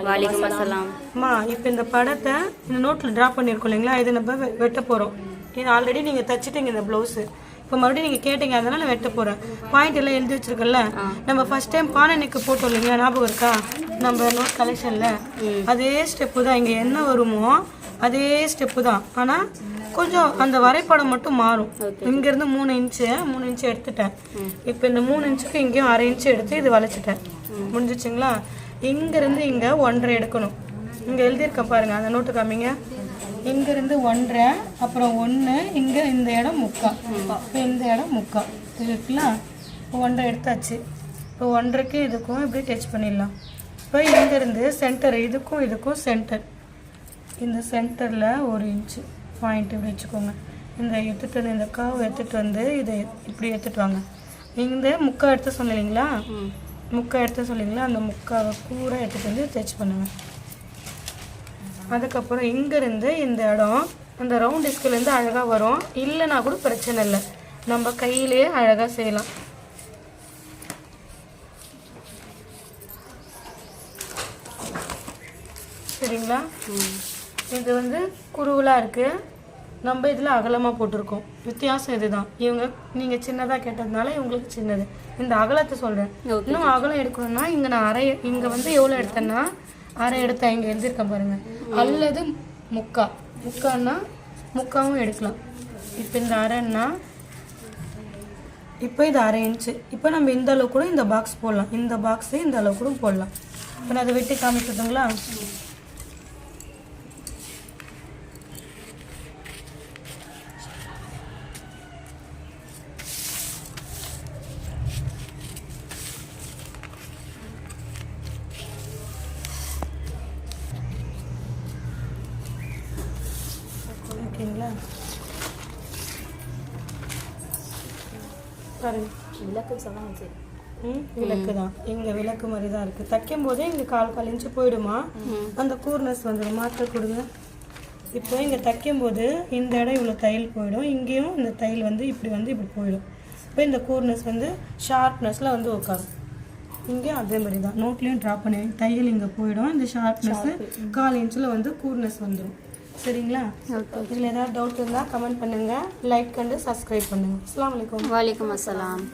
வாலிக்கும் அஸ்ஸலாம். அம்மா இப்போ இந்த படத்தை இந்த நோட்டில் ட்ரா பண்ணியிருக்கோம் இல்லைங்களா, இதை நம்ம வெட்ட போகிறோம். இது ஆல்ரெடி நீங்கள் தைச்சிட்டீங்க இந்த ப்ளவுஸு. இப்போ மறுபடியும் நீங்கள் கேட்டீங்க, அதனால நான் வெட்ட போகிறேன். பாயிண்ட் எல்லாம் எழுதி வச்சிருக்கல, நம்ம ஃபர்ஸ்ட் டைம் பானை நெக்கு போட்டோம் இல்லைங்களா, ஞாபகம் இருக்கா? நம்ம நோட் கலெக்ஷனில் அதே ஸ்டெப்பு தான். இங்கே என்ன வருமோ அதே ஸ்டெப்பு தான், ஆனால் கொஞ்சம் அந்த வரைபடம் மட்டும் மாறும். இங்கேருந்து 3 இன்ச்சு எடுத்துட்டேன். இப்போ இந்த 3 இன்ச்சுக்கு இங்கேயும் 1/2 இன்ச்சு எடுத்து இது வளைச்சிட்டேன். முடிஞ்சிச்சுங்களா? இங்கேருந்து இங்கே 1.5 எடுக்கணும். இங்கே எழுதியிருக்கேன் பாருங்கள், அந்த நோட்டு காமிங்க. இங்கேருந்து 1.5, அப்புறம் 1, இங்கே இந்த இடம் 3/4. இப்போ இந்த இடம் 3/4 இருக்குல்ல. இப்போ 1.5 எடுத்தாச்சு. இப்போ 1.5க்கு இதுக்கும் இப்படி டச் பண்ணிடலாம். இப்போ இங்கேருந்து சென்டர், இதுக்கும் சென்டர், இந்த சென்டரில் 1 இன்ச்சு பாயிண்ட் இப்படி வச்சுக்கோங்க. இந்த எடுத்துகிட்டு வந்து இந்த கர்வ் எடுத்துகிட்டு வந்து இதை இப்படி எடுத்துகிட்டு வாங்க. இந்த 3/4 எடுத்து சொன்னீங்களா, 3/4 எடுத்து சொல்லிங்களா, அந்த 3/4 கூட எடுத்துகிட்டு வந்து டச் பண்ணுங்கள். அதுக்கப்புறம் இங்கேருந்து இந்த இடம் அந்த ரவுண்ட் டிஸ்கிலேருந்து அழகாக வரும். இல்லைனா கூட பிரச்சனை இல்லை, நம்ம கையிலேயே அழகாக செய்யலாம். சரிங்களா? இது வந்து குருவலாக இருக்குது, நம்ம இதில் அகலமாக போட்டிருக்கோம். வித்தியாசம் இதுதான். நீங்கள் சின்னதாக கேட்டதுனால இவங்களுக்கு சின்னது. இந்த அகலத்தை சொல்கிறேன். இன்னும் அகலம் எடுக்கணும்னா இங்கே நான் இங்கே வந்து எவ்வளோ எடுத்தேன்னா 1/2 எடுத்தேன். இங்கே எழுதியிருக்கேன் பாருங்கள். அல்லது 3/4ன்னா 3/4வும் எடுக்கலாம். இப்போ இந்த 1/2ன்னா இப்போ இது 1/2 இன்ச்சு. இப்போ நம்ம இந்த அளவு கூட இந்த பாக்ஸ் போடலாம். இந்த பாக்ஸு இந்த அளவு கூட போடலாம். இப்போ நான் அதை வெட்டி காமிக்கிறதுங்களா? ஓகேங்களா? பாருங்க, விளக்கு சொன்னாங்க. சரி, விளக்கு தான். இங்கே விளக்கு மாதிரி தான் இருக்குது. தைக்கும் போதே இங்கே 1/4 இன்ச்சு போயிடுமா, அந்த கூர்னஸ் வந்துடும். மாற்ற கொடுங்க. இப்போ இங்கே தைக்கும் போது இந்த இடம் இவ்வளோ தையல் போயிடும், இங்கேயும் இந்த தையல் வந்து இப்படி போயிடும். இப்போ இந்த கூர்னஸ் வந்து ஷார்ப்னஸில் வந்து உட்காரும். இங்கேயும் அதே மாதிரி தான். நோட்லேயும் ட்ரா பண்ணி தையல் இங்கே போயிடும். இந்த ஷார்ப்னஸ் 1/4 இன்ச்சில் வந்து கூர்னஸ் வந்துடும். சரிங்களா? இதில் ஏதாவது டவுட் இருந்தால் கமெண்ட் பண்ணுங்கள், லைக் பண்ணி சப்ஸ்கிரைப் பண்ணுங்கள். அஸ்ஸலாமு அலைக்கும். வாலிக்கும் அஸ்ஸலாம்.